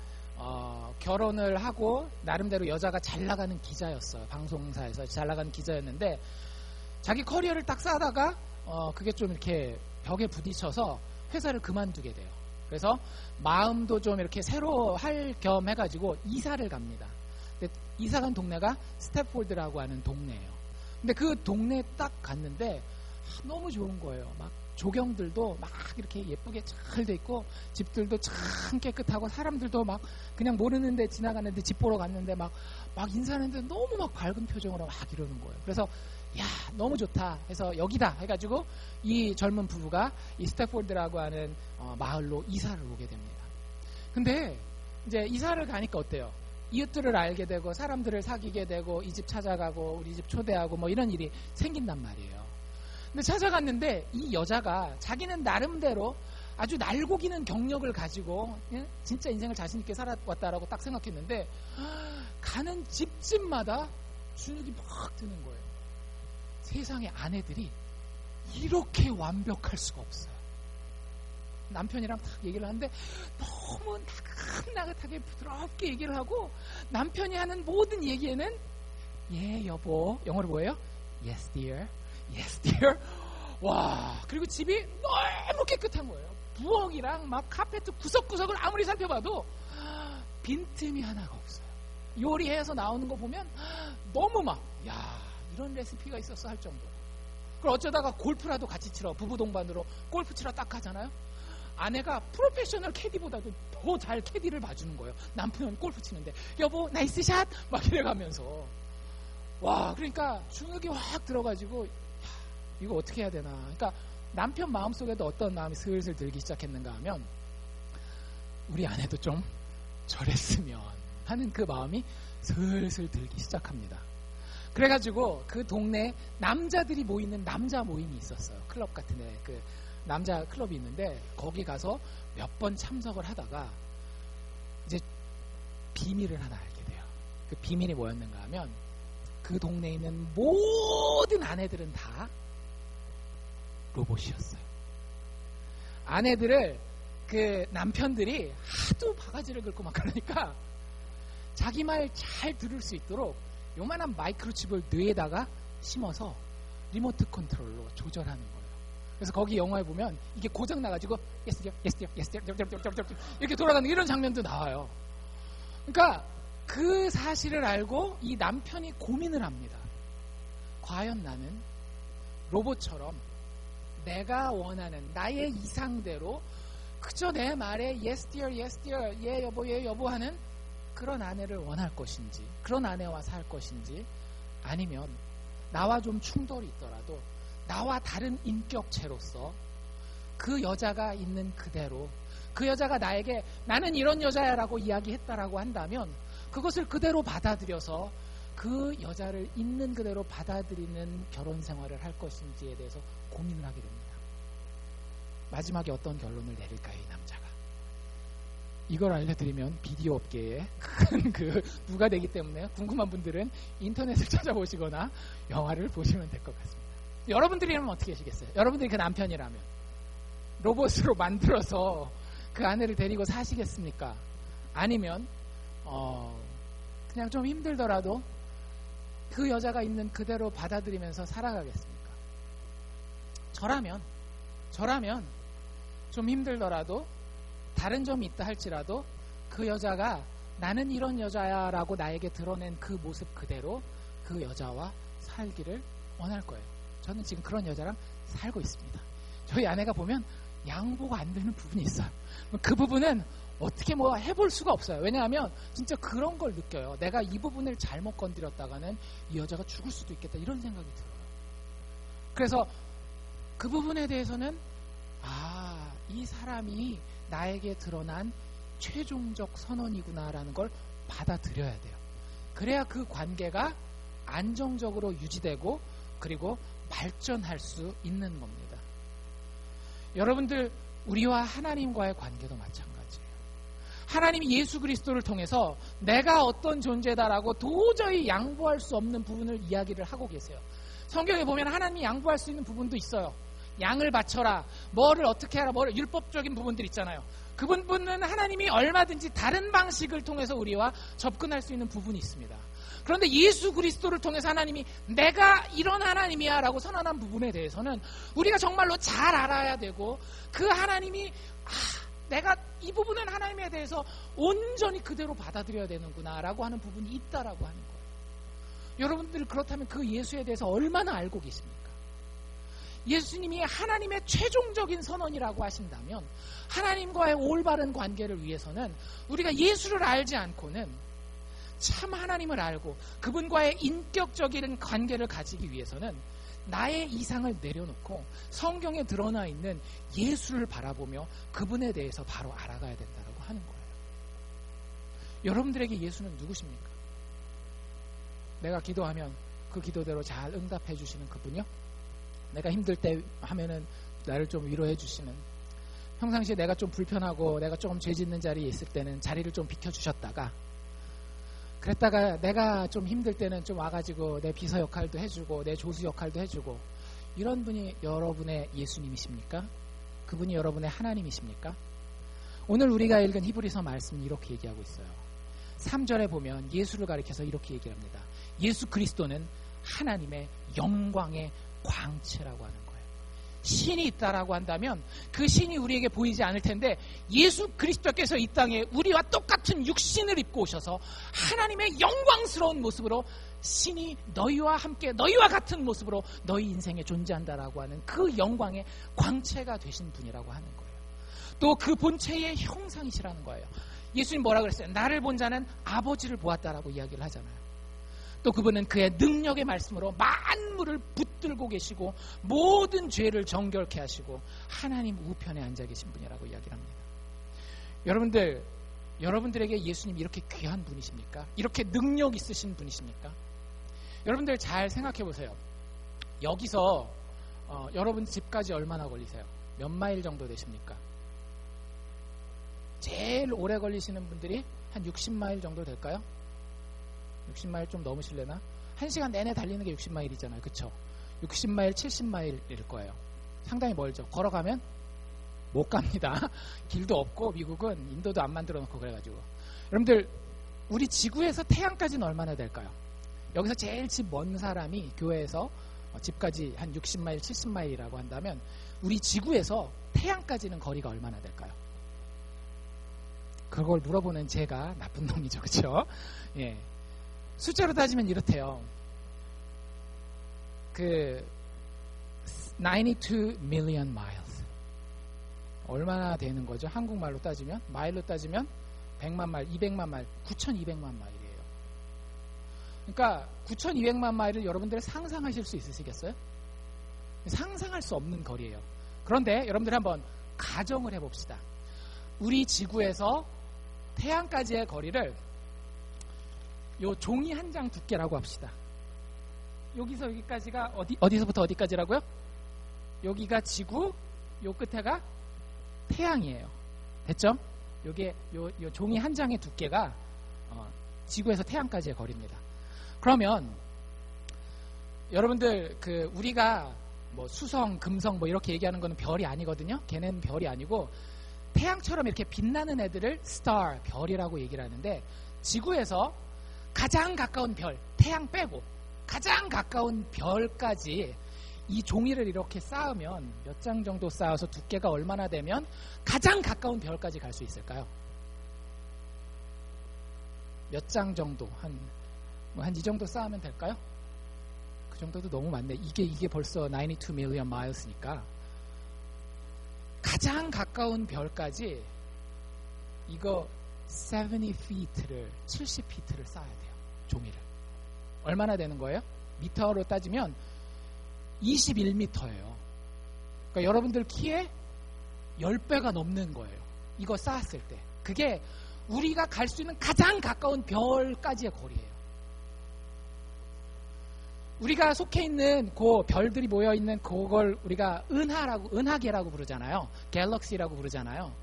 Speaker 1: 결혼을 하고 나름대로 여자가 잘 나가는 기자였어요. 방송사에서 잘 나가는 기자였는데 자기 커리어를 딱 쌓다가 그게 좀 이렇게 벽에 부딪혀서 회사를 그만두게 돼요. 그래서 마음도 좀 이렇게 새로 할 겸 해가지고 이사를 갑니다. 근데 이사 간 동네가 스태포드라고 하는 동네예요. 근데 그 동네에 딱 갔는데 너무 좋은 거예요. 막 조경들도 막 이렇게 예쁘게 잘 돼 있고 집들도 참 깨끗하고 사람들도 막 그냥 모르는데 지나가는데 집 보러 갔는데 막 인사하는데 너무 막 밝은 표정으로 막 이러는 거예요. 그래서 야 너무 좋다 해서 여기다 해가지고 이 젊은 부부가 이 스태포드라고 하는 마을로 이사를 오게 됩니다. 근데 이제 이사를 가니까 어때요? 이웃들을 알게 되고 사람들을 사귀게 되고 이 집 찾아가고 우리 집 초대하고 뭐 이런 일이 생긴단 말이에요. 근데 찾아갔는데 이 여자가 자기는 나름대로 아주 날고기는 경력을 가지고 진짜 인생을 자신 있게 살아왔다라고 딱 생각했는데 가는 집집마다 주눅이 막 드는 거예요. 세상에 아내들이 이렇게 완벽할 수가 없어요. 남편이랑 딱 얘기를 하는데 너무 나긋나긋하게 부드럽게 얘기를 하고 남편이 하는 모든 얘기에는 예 여보, 영어로 뭐예요? Yes dear, yes dear. 와, 그리고 집이 너무 깨끗한 거예요. 부엌이랑 막 카페트 구석구석을 아무리 살펴봐도 빈틈이 하나가 없어요. 요리해서 나오는 거 보면 너무 막 야 이런 레시피가 있었어 할 정도로. 그걸 어쩌다가 골프라도 같이 치러 부부 동반으로 골프 치러 딱 가잖아요. 아내가 프로페셔널 캐디보다도 더 잘 캐디를 봐주는 거예요. 남편은 골프 치는데 여보 나이스 샷 막 이래가면서 와 그러니까 주눅이 확 들어가지고 야, 이거 어떻게 해야 되나. 그러니까 남편 마음속에도 어떤 마음이 슬슬 들기 시작했는가 하면 우리 아내도 좀 저랬으면 하는 그 마음이 슬슬 들기 시작합니다. 그래가지고 그 동네에 남자들이 모이는 남자 모임이 있었어요. 클럽 같은 데 그 남자 클럽이 있는데 거기 가서 몇 번 참석을 하다가 이제 비밀을 하나 알게 돼요. 그 비밀이 뭐였는가 하면 그 동네에 있는 모든 아내들은 다 로봇이었어요. 아내들을 그 남편들이 하도 바가지를 긁고 막 그러니까 자기 말 잘 들을 수 있도록 요만한 마이크로칩을 뇌에다가 심어서 리모트 컨트롤로 조절하는 거예요. 그래서 거기 영화에 보면 이게 고장 나가지고 yes dear, yes dear, yes dear 이렇게 돌아가는 이런 장면도 나와요. 그러니까 그 사실을 알고 이 남편이 고민을 합니다. 과연 나는 로봇처럼 내가 원하는 나의 이상대로 그저 내 말에 yes dear, yes dear, 예 여보, 예 여보 하는 그런 아내를 원할 것인지, 그런 아내와 살 것인지, 아니면 나와 좀 충돌이 있더라도 나와 다른 인격체로서 그 여자가 있는 그대로, 그 여자가 나에게 나는 이런 여자야라고 이야기했다라고 한다면 그것을 그대로 받아들여서 그 여자를 있는 그대로 받아들이는 결혼 생활을 할 것인지에 대해서 고민을 하게 됩니다. 마지막에 어떤 결론을 내릴까요, 이 남자가? 이걸 알려드리면 비디오 업계에 큰 누가 되기 때문에 궁금한 분들은 인터넷을 찾아보시거나 영화를 보시면 될 것 같습니다. 여러분들이라면 어떻게 하시겠어요? 여러분들이 그 남편이라면 로봇으로 만들어서 그 아내를 데리고 사시겠습니까? 아니면 그냥 좀 힘들더라도 그 여자가 있는 그대로 받아들이면서 살아가겠습니까? 저라면 좀 힘들더라도 다른 점이 있다 할지라도 그 여자가 나는 이런 여자야 라고 나에게 드러낸 그 모습 그대로 그 여자와 살기를 원할 거예요. 저는 지금 그런 여자랑 살고 있습니다. 저희 아내가 보면 양보가 안 되는 부분이 있어요. 그 부분은 어떻게 해볼 수가 없어요. 왜냐하면 진짜 그런 걸 느껴요. 내가 이 부분을 잘못 건드렸다가는 이 여자가 죽을 수도 있겠다, 이런 생각이 들어요. 그래서 그 부분에 대해서는 이 사람이 나에게 드러난 최종적 선언이구나라는 걸 받아들여야 돼요. 그래야 그 관계가 안정적으로 유지되고 그리고 발전할 수 있는 겁니다. 여러분들, 우리와 하나님과의 관계도 마찬가지예요. 하나님이 예수 그리스도를 통해서 내가 어떤 존재다라고 도저히 양보할 수 없는 부분을 이야기를 하고 계세요. 성경에 보면 하나님이 양보할 수 있는 부분도 있어요. 양을 바쳐라, 뭐를 어떻게 하라, 율법적인 부분들 있잖아요. 그 부분은 하나님이 얼마든지 다른 방식을 통해서 우리와 접근할 수 있는 부분이 있습니다. 그런데 예수 그리스도를 통해서 하나님이 내가 이런 하나님이야 라고 선언한 부분에 대해서는 우리가 정말로 잘 알아야 되고, 그 하나님이 내가 이 부분은 하나님에 대해서 온전히 그대로 받아들여야 되는구나 라고 하는 부분이 있다라고 하는 거예요. 여러분들, 그렇다면 그 예수에 대해서 얼마나 알고 계십니까? 예수님이 하나님의 최종적인 선언이라고 하신다면 하나님과의 올바른 관계를 위해서는 우리가 예수를 알지 않고는 참 하나님을 알고 그분과의 인격적인 관계를 가지기 위해서는 나의 이상을 내려놓고 성경에 드러나 있는 예수를 바라보며 그분에 대해서 바로 알아가야 된다고 하는 거예요. 여러분들에게 예수는 누구십니까? 내가 기도하면 그 기도대로 잘 응답해 주시는 그분이요? 내가 힘들 때 하면은 나를 좀 위로해 주시는, 평상시에 내가 좀 불편하고 내가 조금 죄 짓는 자리에 있을 때는 자리를 좀 비켜주셨다가, 그랬다가 내가 좀 힘들 때는 좀 와가지고 내 비서 역할도 해주고 내 조수 역할도 해주고, 이런 분이 여러분의 예수님이십니까? 그분이 여러분의 하나님이십니까? 오늘 우리가 읽은 히브리서 말씀이 이렇게 얘기하고 있어요. 3절에 보면 예수를 가리켜서 이렇게 얘기합니다. 예수 그리스도는 하나님의 영광의 광채라고 하는 거예요. 신이 있다라고 한다면 그 신이 우리에게 보이지 않을 텐데, 예수 그리스도께서 이 땅에 우리와 똑같은 육신을 입고 오셔서 하나님의 영광스러운 모습으로 신이 너희와 함께 너희와 같은 모습으로 너희 인생에 존재한다라고 하는 그 영광의 광채가 되신 분이라고 하는 거예요. 또 그 본체의 형상이시라는 거예요. 예수님 뭐라 그랬어요? 나를 본 자는 아버지를 보았다라고 이야기를 하잖아요. 또 그분은 그의 능력의 말씀으로 만물을 붙들고 계시고 모든 죄를 정결케 하시고 하나님 우편에 앉아 계신 분이라고 이야기를 합니다. 여러분들에게 예수님 이렇게 귀한 분이십니까? 이렇게 능력 있으신 분이십니까? 여러분들 잘 생각해 보세요. 여기서 여러분 집까지 얼마나 걸리세요? 몇 마일 정도 되십니까? 제일 오래 걸리시는 분들이 한 60마일 정도 될까요? 60마일 좀 넘으실래나? 1시간 내내 달리는 게 60마일이잖아요. 그쵸? 60마일, 70마일일 거예요. 상당히 멀죠. 걸어가면 못 갑니다. 길도 없고, 미국은 인도도 안 만들어 놓고 그래가지고. 여러분들, 우리 지구에서 태양까지는 얼마나 될까요? 여기서 제일 집 먼 사람이 교회에서 집까지 한 60마일, 70마일이라고 한다면 우리 지구에서 태양까지는 거리가 얼마나 될까요? 그걸 물어보는 제가 나쁜 놈이죠. 그쵸? 예. 숫자로 따지면 이렇대요. 92 million miles. 얼마나 되는 거죠? 한국말로 따지면, 마일로 따지면 100만 마일, 200만 마일, 9,200만 마일이에요. 그러니까 9,200만 마일을 여러분들 상상하실 수 있으시겠어요? 상상할 수 없는 거리예요. 그런데 여러분들 한번 가정을 해봅시다. 우리 지구에서 태양까지의 거리를 요 종이 한 장 두께라고 합시다. 여기서 여기까지가 어디서부터 어디까지라고요? 여기가 지구, 요 끝에가 태양이에요. 됐죠? 요게 요 종이 한 장의 두께가 지구에서 태양까지의 거리입니다. 그러면 여러분들 우리가 뭐 수성, 금성 뭐 이렇게 얘기하는 거는 별이 아니거든요. 걔네는 별이 아니고 태양처럼 이렇게 빛나는 애들을 star, 별이라고 얘기를 하는데, 지구에서 가장 가까운 별, 태양 빼고 가장 가까운 별까지 이 종이를 이렇게 쌓으면 몇 장 정도 쌓아서 두께가 얼마나 되면 가장 가까운 별까지 갈 수 있을까요? 몇 장 정도? 한 이 정도 쌓으면 될까요? 그 정도도 너무 많네. 이게 벌써 92 million miles니까 가장 가까운 별까지 이거 70feet를 70feet를 쌓아야 돼요. 종이를. 얼마나 되는 거예요? 미터로 따지면 21m예요. 그러니까 여러분들 키에 10배가 넘는 거예요. 이거 쌓았을 때. 그게 우리가 갈 수 있는 가장 가까운 별까지의 거리예요. 우리가 속해 있는 그 별들이 모여 있는 그걸 우리가 은하계라고 부르잖아요. 갤럭시라고 부르잖아요.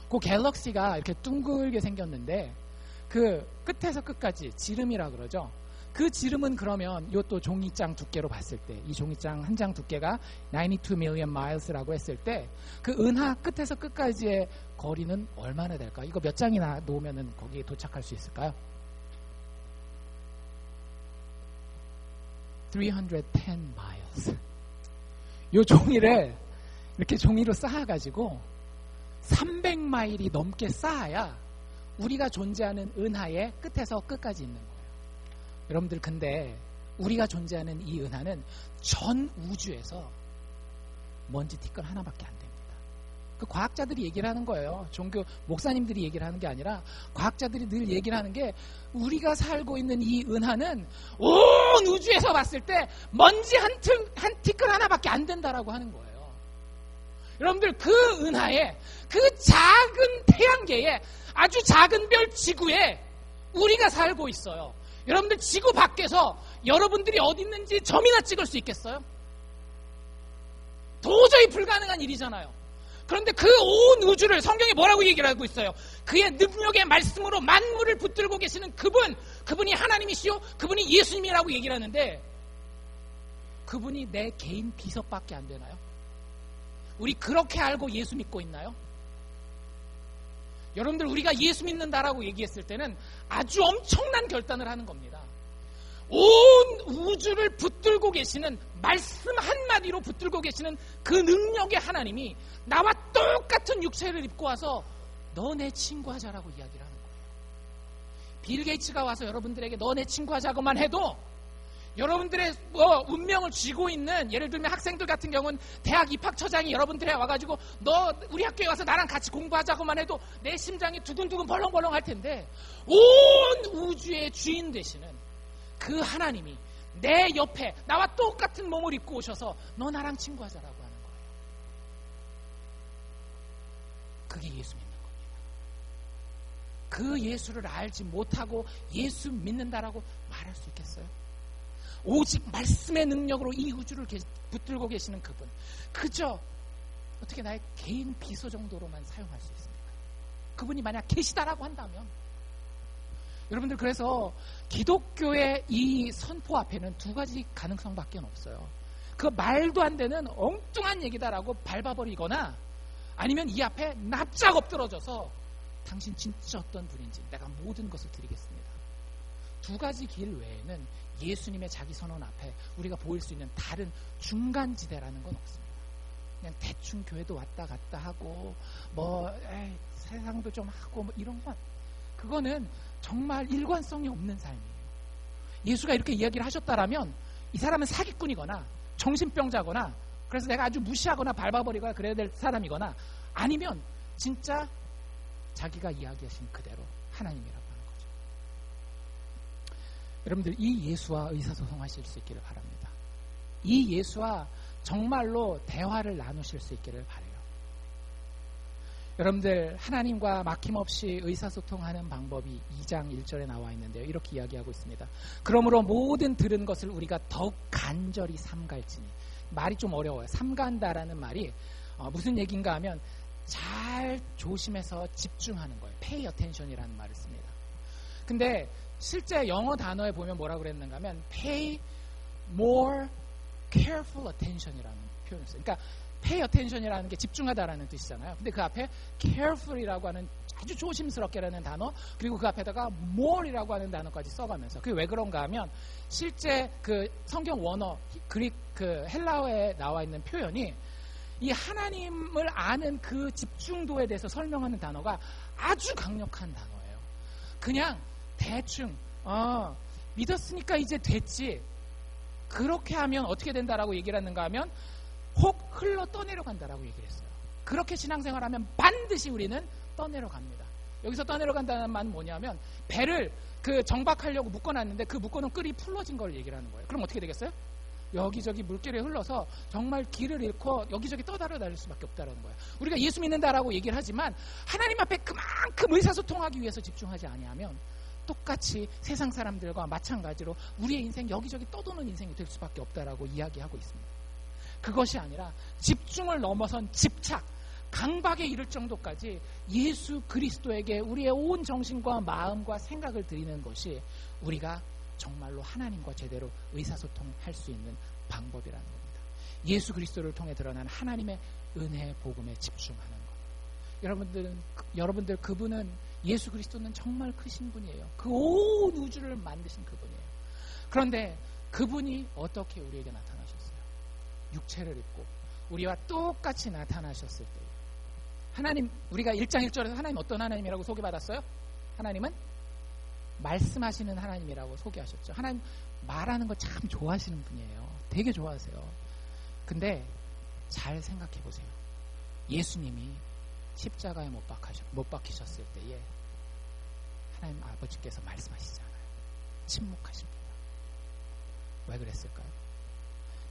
Speaker 1: 그 갤럭시가 이렇게 둥글게 생겼는데 그 끝에서 끝까지 지름이라 그러죠. 그 지름은 그러면 이것도 종이장 두께로 봤을 때, 이 종이장 한 장 두께가 92 million miles라고 했을 때 그 은하 끝에서 끝까지의 거리는 얼마나 될까요? 이거 몇 장이나 놓으면은 거기에 도착할 수 있을까요? 310 miles. 이 종이를 이렇게 종이로 쌓아가지고 300마일이 넘게 쌓아야 우리가 존재하는 은하의 끝에서 끝까지 있는 거예요. 여러분들, 근데 우리가 존재하는 이 은하는 전 우주에서 먼지 티끌 하나밖에 안 됩니다. 그 과학자들이 얘기를 하는 거예요. 종교 목사님들이 얘기를 하는 게 아니라 과학자들이 늘 얘기를 하는 게, 우리가 살고 있는 이 은하는 온 우주에서 봤을 때 먼지 한 티끌 하나밖에 안 된다라고 하는 거예요. 여러분들, 그 은하에, 그 작은 태양계에, 아주 작은 별 지구에 우리가 살고 있어요. 여러분들, 지구 밖에서 여러분들이 어디 있는지 점이나 찍을 수 있겠어요? 도저히 불가능한 일이잖아요. 그런데 그 온 우주를 성경이 뭐라고 얘기를 하고 있어요? 그의 능력의 말씀으로 만물을 붙들고 계시는 그분이 하나님이시요, 그분이 예수님이라고 얘기를 하는데, 그분이 내 개인 비서밖에 안 되나요? 우리 그렇게 알고 예수 믿고 있나요? 여러분들, 우리가 예수 믿는다라고 얘기했을 때는 아주 엄청난 결단을 하는 겁니다. 온 우주를 붙들고 계시는, 말씀 한마디로 붙들고 계시는 그 능력의 하나님이 나와 똑같은 육체를 입고 와서 너 내 친구 하자라고 이야기를 하는 거예요. 빌 게이츠가 와서 여러분들에게 너 내 친구 하자고만 해도 여러분들의 운명을 쥐고 있는, 예를 들면 학생들 같은 경우는 대학 입학처장이 여러분들에 와가지고 너 우리 학교에 와서 나랑 같이 공부하자고만 해도 내 심장이 두근두근 벌렁벌렁 할 텐데, 온 우주의 주인 되시는 그 하나님이 내 옆에 나와 똑같은 몸을 입고 오셔서 너 나랑 친구하자라고 하는 거예요. 그게 예수 믿는 겁니다. 그 예수를 알지 못하고 예수 믿는다라고 말할 수 있겠어요? 오직 말씀의 능력으로 이 우주를 붙들고 계시는 그분, 그저 어떻게 나의 개인 비서 정도로만 사용할 수 있습니까? 그분이 만약 계시다라고 한다면, 여러분들, 그래서 기독교의 이 선포 앞에는 두 가지 가능성밖에 없어요. 그 말도 안 되는 엉뚱한 얘기다라고 밟아버리거나, 아니면 이 앞에 납작 엎드러져서 당신 진짜 어떤 분인지 내가 모든 것을 드리겠습니다. 두 가지 길 외에는 예수님의 자기 선언 앞에 우리가 보일 수 있는 다른 중간지대라는 건 없습니다. 그냥 대충 교회도 왔다 갔다 하고 세상도 좀 하고 이런 건, 그거는 정말 일관성이 없는 삶이에요. 예수가 이렇게 이야기를 하셨다라면 이 사람은 사기꾼이거나 정신병자거나 그래서 내가 아주 무시하거나 밟아버리거나 그래야 될 사람이거나 아니면 진짜 자기가 이야기하신 그대로 하나님이라고 하는 거죠. 여러분들 이 예수와 의사소통하실 수 있기를 바랍니다. 이 예수와 정말로 대화를 나누실 수 있기를 바라요. 여러분들 하나님과 막힘없이 의사소통하는 방법이 2장 1절에 나와 있는데요. 이렇게 이야기하고 있습니다. 그러므로 모든 들은 것을 우리가 더욱 간절히 삼갈지니. 말이 좀 어려워요. 삼간다라는 말이 무슨 얘기인가 하면 잘 조심해서 집중하는 거예요. pay attention이라는 말을 씁니다. 근데 실제 영어 단어에 보면 뭐라고 그랬는가 하면 pay more careful attention이라는 표현을 써요. 그러니까 pay attention이라는 게 집중하다라는 뜻이잖아요. 근데 그 앞에 careful이라고 하는 아주 조심스럽게라는 단어, 그리고 그 앞에다가 more이라고 하는 단어까지 써가면서, 그게 왜 그런가 하면 실제 그 성경 원어 그릭 그 헬라어에 나와 있는 표현이 이 하나님을 아는 그 집중도에 대해서 설명하는 단어가 아주 강력한 단어예요. 그냥 대충 믿었으니까 이제 됐지, 그렇게 하면 어떻게 된다라고 얘기를 하는가 하면 혹 흘러 떠내려간다라고 얘기를 했어요. 그렇게 신앙생활하면 반드시 우리는 떠내려갑니다. 여기서 떠내려간다는 말은 뭐냐면 배를 그 정박하려고 묶어놨는데 그 묶어놓은 끌이 풀러진 걸 얘기를 하는 거예요. 그럼 어떻게 되겠어요? 여기저기 물길에 흘러서 정말 길을 잃고 여기저기 떠다닐 수밖에 없다는 거예요. 우리가 예수 믿는다라고 얘기를 하지만 하나님 앞에 그만큼 의사소통하기 위해서 집중하지 아니하면 똑같이 세상 사람들과 마찬가지로 우리의 인생 여기저기 떠도는 인생이 될 수밖에 없다라고 이야기하고 있습니다. 그것이 아니라 집중을 넘어선 집착, 강박에 이를 정도까지 예수 그리스도에게 우리의 온 정신과 마음과 생각을 드리는 것이 우리가 정말로 하나님과 제대로 의사소통할 수 있는 방법이라는 겁니다. 예수 그리스도를 통해 드러난 하나님의 은혜의 복음에 집중하는 것. 여러분들 그분은, 예수 그리스도는 정말 크신 분이에요. 그 온 우주를 만드신 그분이에요. 그런데 그분이 어떻게 우리에게 나타나셨어요? 육체를 입고 우리와 똑같이 나타나셨을 때 하나님, 우리가 1장 1절에서 하나님 어떤 하나님이라고 소개받았어요? 하나님은 말씀하시는 하나님이라고 소개하셨죠. 하나님 말하는 거 참 좋아하시는 분이에요. 되게 좋아하세요. 근데 잘 생각해 보세요. 예수님이 십자가에 못 박히셨을 때에 하나님 아버지께서 말씀하시잖아요. 침묵하십니다. 왜 그랬을까요?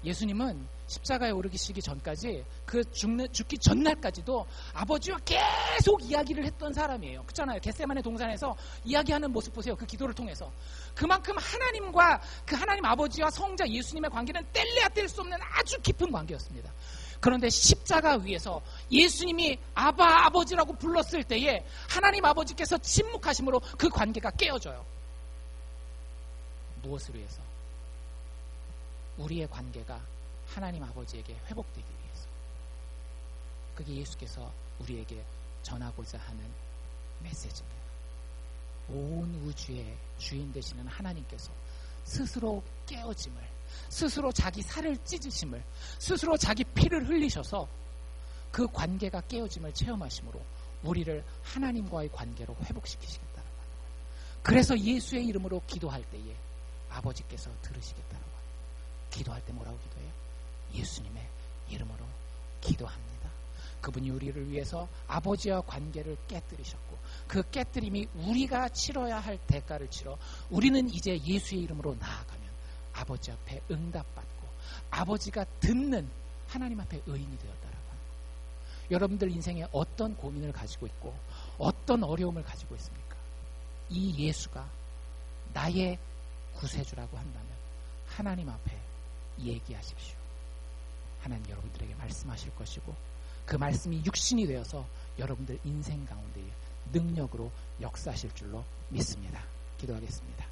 Speaker 1: 예수님은 십자가에 오르시기 전까지 그 죽기 전날까지도 아버지와 계속 이야기를 했던 사람이에요. 그렇잖아요. 겟세마네 동산에서 이야기하는 모습 보세요. 그 기도를 통해서. 그만큼 하나님과 그 하나님 아버지와 성자 예수님의 관계는 뗄래야 뗄 수 없는 아주 깊은 관계였습니다. 그런데 십자가 위에서 예수님이 아버지라고 불렀을 때에 하나님 아버지께서 침묵하심으로 그 관계가 깨어져요. 무엇을 위해서? 우리의 관계가 하나님 아버지에게 회복되기 위해서. 그게 예수께서 우리에게 전하고자 하는 메시지입니다. 온 우주의 주인 되시는 하나님께서 스스로 깨어짐을, 스스로 자기 살을 찢으심을, 스스로 자기 피를 흘리셔서 그 관계가 깨어짐을 체험하심으로 우리를 하나님과의 관계로 회복시키시겠다는 거예요. 그래서 예수의 이름으로 기도할 때에 아버지께서 들으시겠다는 거예요. 기도할 때 뭐라고 기도해요? 예수님의 이름으로 기도합니다. 그분이 우리를 위해서 아버지와 관계를 깨뜨리셨고 그 깨뜨림이 우리가 치러야 할 대가를 치러 우리는 이제 예수의 이름으로 나아가면 아버지 앞에 응답받고 아버지가 듣는 하나님 앞에 의인이 되었다라고 하는 거예요. 여러분들 인생에 어떤 고민을 가지고 있고 어떤 어려움을 가지고 있습니까? 이 예수가 나의 구세주라고 한다면 하나님 앞에 얘기하십시오. 하나님 여러분들에게 말씀하실 것이고 그 말씀이 육신이 되어서 여러분들 인생 가운데 능력으로 역사하실 줄로 믿습니다. 기도하겠습니다.